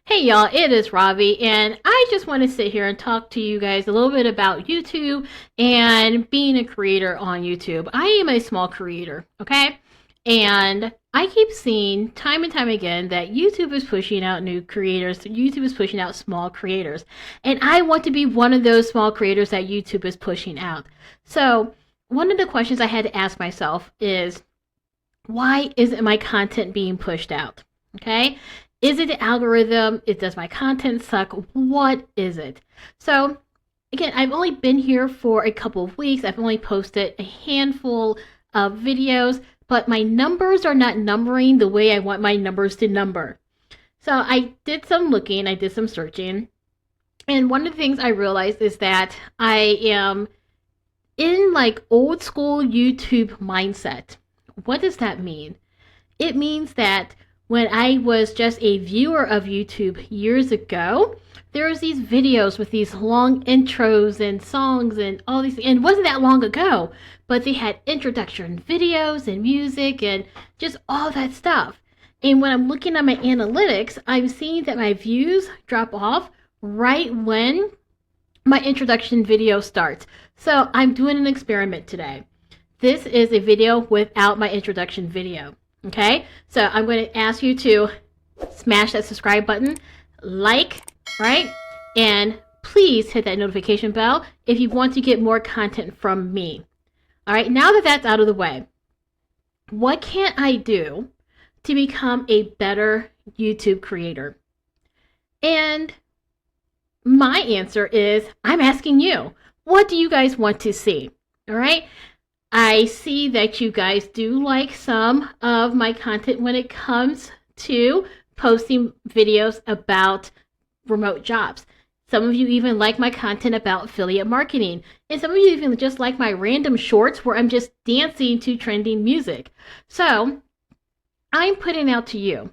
Hey y'all, it is Ravi, and I just want to sit here and talk to you guys a little bit about YouTube and being a creator on YouTube. I am a small creator, okay? And I keep seeing time and time again that YouTube is pushing out new creators. YouTube is pushing out small creators. And I want to be one of those small creators that YouTube is pushing out. So, one of the questions I had to ask myself is, why isn't my content being pushed out? Okay? Is it the algorithm? Does my content suck? What is it? So, again, I've only been here for a couple of weeks. I've only posted a handful of videos, but my numbers are not numbering the way I want my numbers to number. So, I did some looking, I did some searching, and one of the things I realized is that I am in like old school YouTube mindset. What does that mean? It means that when I was just a viewer of YouTube years ago, there was these videos with these long intros and songs and all these, and it wasn't that long ago, but they had introduction videos and music and just all that stuff. And when I'm looking at my analytics, I'm seeing that my views drop off right when my introduction video starts. So I'm doing an experiment today. This is a video without my introduction video. Okay, so I'm going to ask you to smash that subscribe button, like, right? And please hit that notification bell if you want to get more content from me. All right, now that that's out of the way, what can I do to become a better YouTube creator? And my answer is, I'm asking you, what do you guys want to see? All right. I see that you guys do like some of my content when it comes to posting videos about remote jobs. Some of you even like my content about affiliate marketing. And some of you even just like my random shorts where I'm just dancing to trending music. So I'm putting out to you,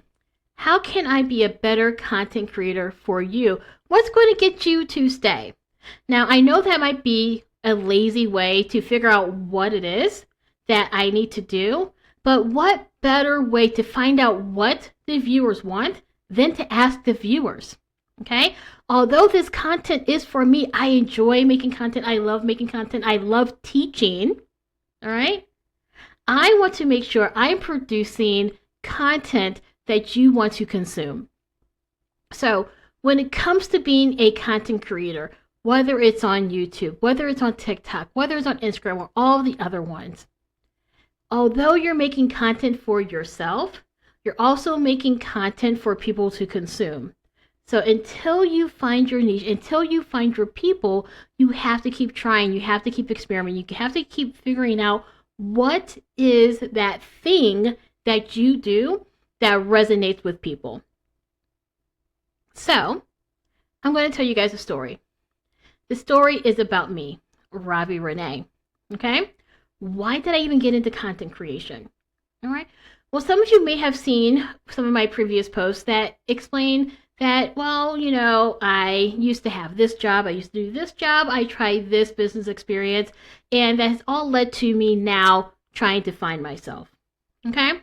how can I be a better content creator for you? What's going to get you to stay? Now, I know that might be a lazy way to figure out what it is that I need to do, but what better way to find out what the viewers want than to ask the viewers? Okay, although this content is for me, I enjoy making content, I love making content, I love teaching. All right, I want to make sure I'm producing content that you want to consume. So when it comes to being a content creator, whether it's on YouTube, whether it's on TikTok, whether it's on Instagram, or all the other ones, although you're making content for yourself, you're also making content for people to consume. So until you find your niche, until you find your people, you have to keep trying, you have to keep experimenting, you have to keep figuring out what is that thing that you do that resonates with people. So I'm going to tell you guys a story. The story is about me, Ravi-Renee. Okay? Why did I even get into content creation? All right. Well, some of you may have seen some of my previous posts that explain that, well, you know, I used to have this job, I used to do this job, I tried this business experience, and that has all led to me now trying to find myself. Okay?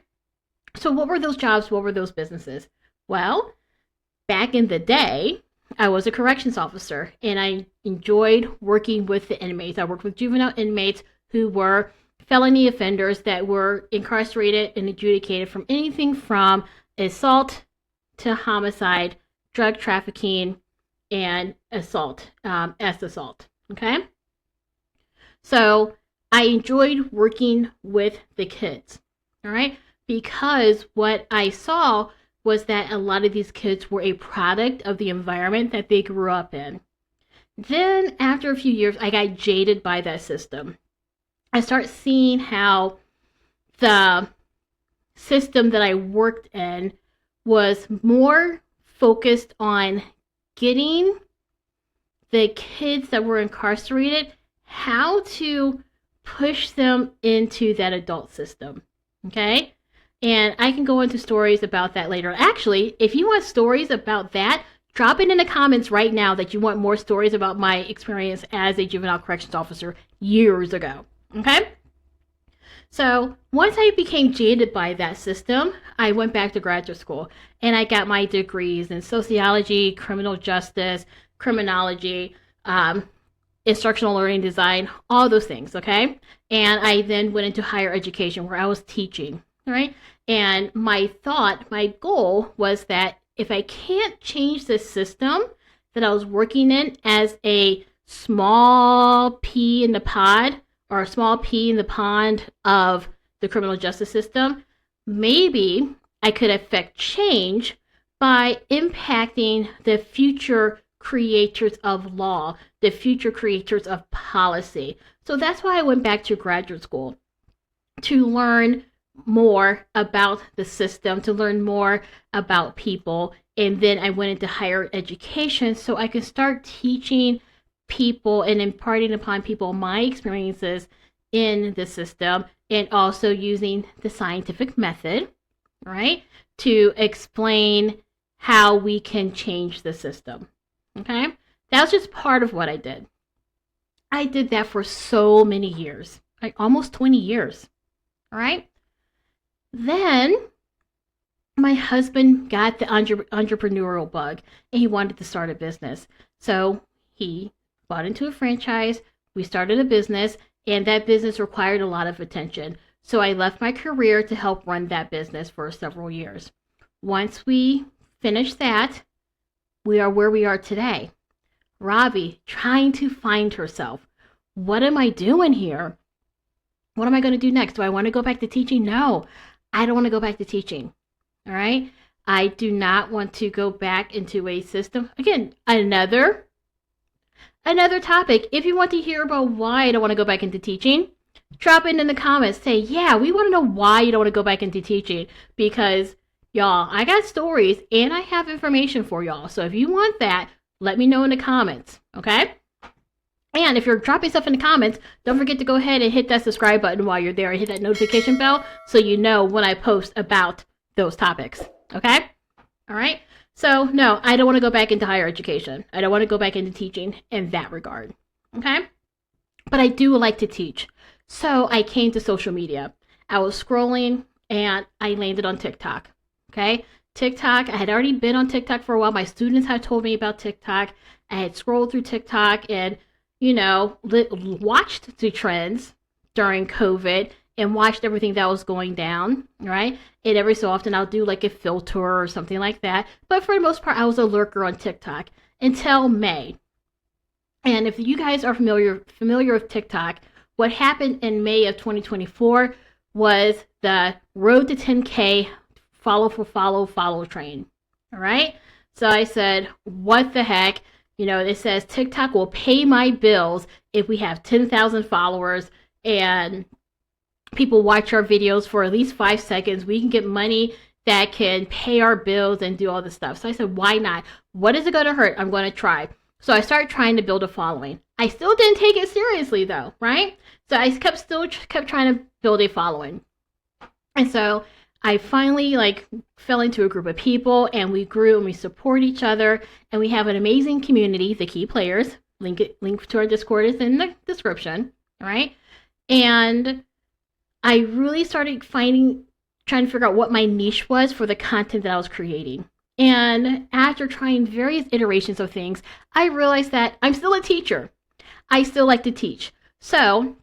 So what were those jobs? What were those businesses? Well, back in the day, I was a corrections officer, and I enjoyed working with the inmates. I worked with juvenile inmates who were felony offenders that were incarcerated and adjudicated from anything from assault to homicide, drug trafficking, and assault, assault. Okay? So I enjoyed working with the kids, all right? Because what I saw was that a lot of these kids were a product of the environment that they grew up in. Then after a few years, I got jaded by that system. I started seeing how the system that I worked in was more focused on getting the kids that were incarcerated, how to push them into that adult system. Okay? And I can go into stories about that later. Actually, if you want stories about that, drop it in the comments right now that you want more stories about my experience as a juvenile corrections officer years ago. Okay? So once I became jaded by that system, I went back to graduate school and I got my degrees in sociology, criminal justice, criminology, instructional learning design, all those things, okay? And I then went into higher education where I was teaching, right? And my goal was that if I can't change the system that I was working in as a small pea in the pod or a small pea in the pond of the criminal justice system, maybe I could affect change by impacting the future creators of law, the future creators of policy. So that's why I went back to graduate school, to learn more about the system, to learn more about people. And then I went into higher education so I could start teaching people and imparting upon people my experiences in the system, and also using the scientific method, right, to explain how we can change the system. Okay? That was just part of what I did. I did that for so many years, like almost 20 years. All right? Then my husband got the entrepreneurial bug and he wanted to start a business. So he bought into a franchise. We started a business, and that business required a lot of attention. So I left my career to help run that business for several years. Once we finished that, we are where we are today. Ravi, trying to find herself. What am I doing here? What am I going to do next? Do I want to go back to teaching? No, I don't want to go back to teaching. All right? I do not want to go back into a system. Again, another topic. If you want to hear about why I don't want to go back into teaching, drop it in the comments. Say, yeah, we want to know why you don't want to go back into teaching. Because, y'all, I got stories and I have information for y'all. So if you want that, let me know in the comments, okay? And if you're dropping stuff in the comments, don't forget to go ahead and hit that subscribe button while you're there and hit that notification bell so you know when I post about those topics, okay? All right? So, no, I don't want to go back into higher education. I don't want to go back into teaching in that regard, okay? But I do like to teach. So I came to social media. I was scrolling and I landed on TikTok, okay? TikTok, I had already been on TikTok for a while. My students had told me about TikTok. I had scrolled through TikTok and, watched the trends during COVID and watched everything that was going down, right? And every so often I'll do like a filter or something like that. But for the most part, I was a lurker on TikTok until May. And if you guys are familiar with TikTok, what happened in May of 2024 was the road to 10K follow train. All right. So I said, what the heck? It says TikTok will pay my bills if we have 10,000 followers and people watch our videos for at least 5 seconds. We can get money that can pay our bills and do all this stuff. So I said, why not? What is it going to hurt? I'm going to try. So I started trying to build a following. I still didn't take it seriously though, right? So I kept trying to build a following. And so I finally fell into a group of people and we grew and we support each other and we have an amazing community, the key players. Link to our Discord is in the description, all right? And I really started trying to figure out what my niche was for the content that I was creating. And after trying various iterations of things, I realized that I'm still a teacher. I still like to teach. So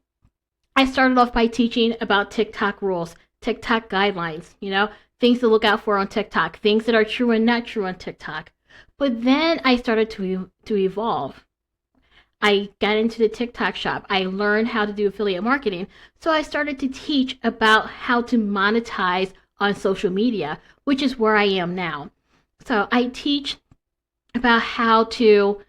I started off by teaching about TikTok rules, TikTok guidelines, things to look out for on TikTok, things that are true and not true on TikTok. But then I started to evolve. I got into the TikTok shop. I learned how to do affiliate marketing. So I started to teach about how to monetize on social media, which is where I am now. So I teach about how to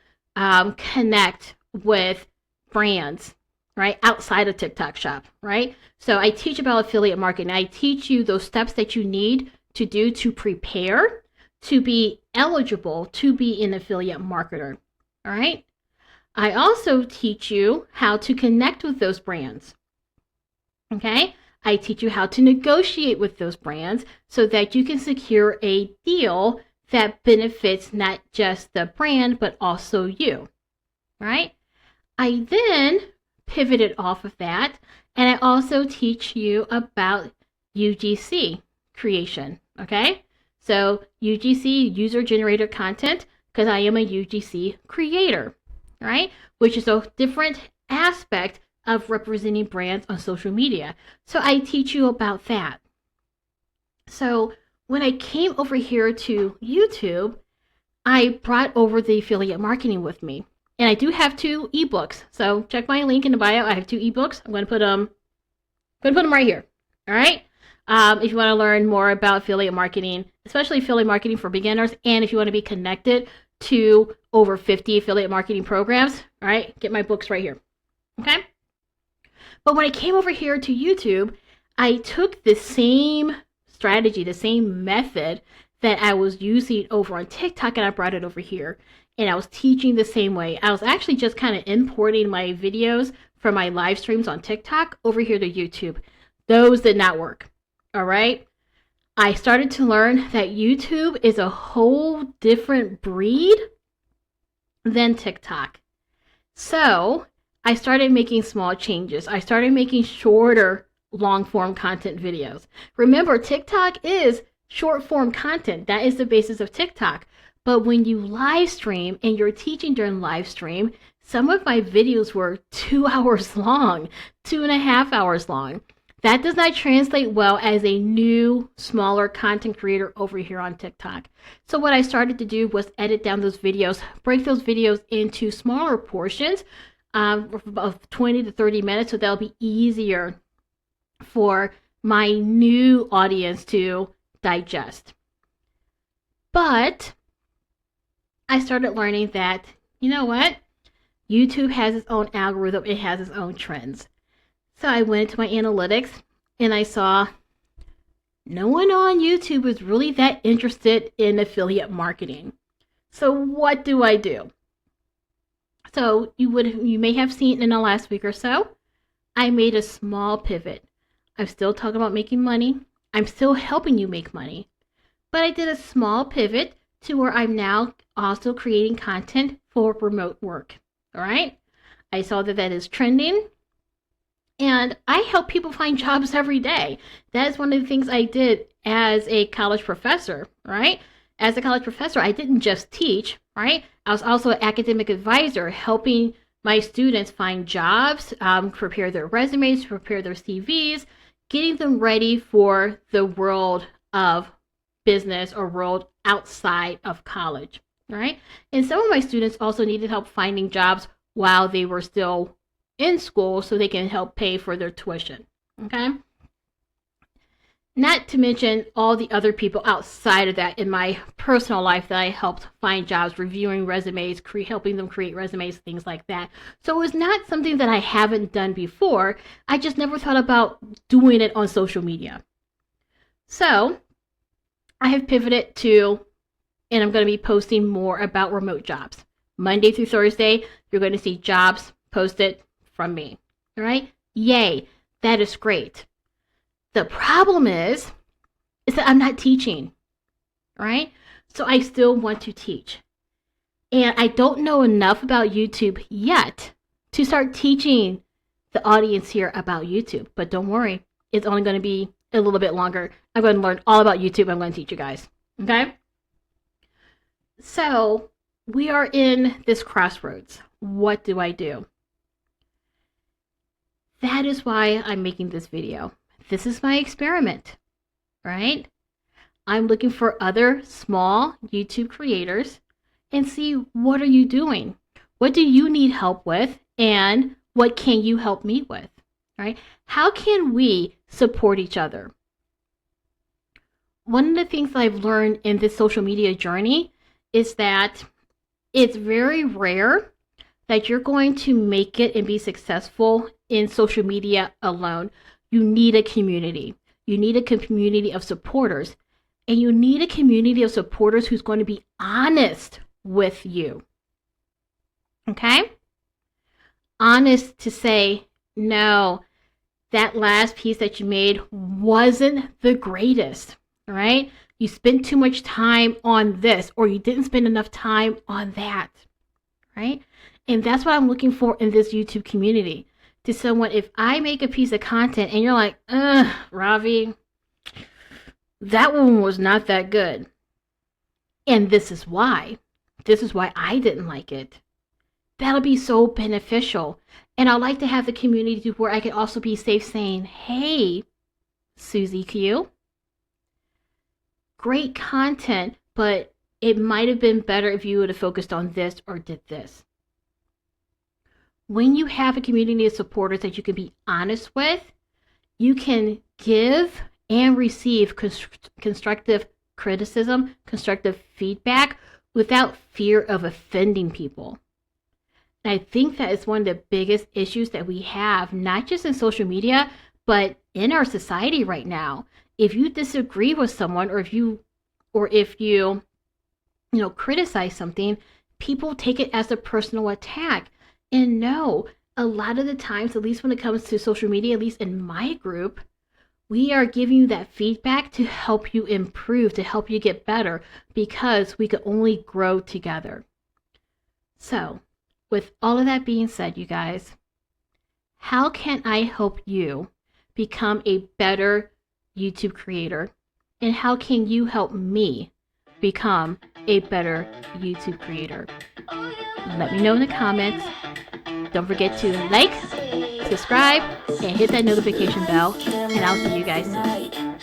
connect with brands, right, outside of TikTok shop, right? So I teach about affiliate marketing. I teach you those steps that you need to do to prepare to be eligible to be an affiliate marketer, all right? I also teach you how to connect with those brands, okay? I teach you how to negotiate with those brands so that you can secure a deal that benefits not just the brand, but also you, right? I then pivoted off of that. And I also teach you about UGC creation, okay? So UGC, user generated content, because I am a UGC creator, right? Which is a different aspect of representing brands on social media. So I teach you about that. So when I came over here to YouTube, I brought over the affiliate marketing with me. And I do have 2 ebooks. So check my link in the bio. I have 2 ebooks. I'm going to put them right here. All right. If you want to learn more about affiliate marketing, especially affiliate marketing for beginners, and if you want to be connected to over 50 affiliate marketing programs, all right, get my books right here. Okay. But when I came over here to YouTube, I took the same strategy, the same method that I was using over on TikTok, and I brought it over here. And I was teaching the same way. I was actually just kind of importing my videos from my live streams on TikTok over here to YouTube. Those did not work. All right. I started to learn that YouTube is a whole different breed than TikTok. So I started making small changes. I started making shorter long form content videos. Remember, TikTok is short form content. That is the basis of TikTok. But when you live stream and you're teaching during live stream, some of my videos were 2 hours long, 2.5 hours long. That does not translate well as a new, smaller content creator over here on TikTok. So what I started to do was edit down those videos, break those videos into smaller portions of 20 to 30 minutes, so that'll be easier for my new audience to digest. But I started learning that, you know what? YouTube has its own algorithm. It has its own trends. So I went into my analytics and I saw no one on YouTube is really that interested in affiliate marketing. So what do I do? So you may have seen in the last week or so, I made a small pivot. I'm still talking about making money. I'm still helping you make money. But I did a small pivot to where I'm now also creating content for remote work. All right. I saw that that is trending. And I help people find jobs every day. That is one of the things I did as a college professor, right? As a college professor, I didn't just teach, right? I was also an academic advisor, helping my students find jobs, prepare their resumes, prepare their CVs, getting them ready for the world of business or world outside of college, right? And some of my students also needed help finding jobs while they were still in school so they can help pay for their tuition, okay? Not to mention all the other people outside of that in my personal life that I helped find jobs, reviewing resumes, helping them create resumes, things like that. So it was not something that I haven't done before. I just never thought about doing it on social media. So I have pivoted to, and I'm going to be posting more about remote jobs. Monday through Thursday, you're going to see jobs posted from me, all right? Yay, that is great. The problem is that I'm not teaching, right? So I still want to teach. And I don't know enough about YouTube yet to start teaching the audience here about YouTube. But don't worry, it's only going to be a little bit longer. I'm going to learn all about YouTube. I'm going to teach you guys, okay? So we are in this crossroads. What do I do? That is why I'm making this video. This is my experiment, right? I'm looking for other small YouTube creators and see, what are you doing? What do you need help with? And what can you help me with, right? How can we support each other? One of the things I've learned in this social media journey is that it's very rare that you're going to make it and be successful in social media alone. You need a community. You need a community of supporters. And you need a community of supporters who's going to be honest with you. Okay? Honest to say, no, that last piece that you made wasn't the greatest. All right? You spent too much time on this, or you didn't spend enough time on that. Right? And that's what I'm looking for in this YouTube community. to someone, if I make a piece of content and you're like, Ravi, that one was not that good. And this is why. This is why I didn't like it. That'll be so beneficial. And I like to have the community where I can also be safe saying, hey, Susie Q, great content, but it might have been better if you would have focused on this or did this. When you have a community of supporters that you can be honest with, you can give and receive constructive criticism, constructive feedback without fear of offending people. And I think that is one of the biggest issues that we have, not just in social media, but in our society right now. If you disagree with someone, or if you criticize something, people take it as a personal attack. And no, a lot of the times, at least when it comes to social media, at least in my group, we are giving you that feedback to help you improve, to help you get better, because we can only grow together. So, with all of that being said, you guys, how can I help you become a better YouTube creator? And how can you help me become a better YouTube creator? Let me know in the comments. Don't forget to like, subscribe, and hit that notification bell. And I'll see you guys soon.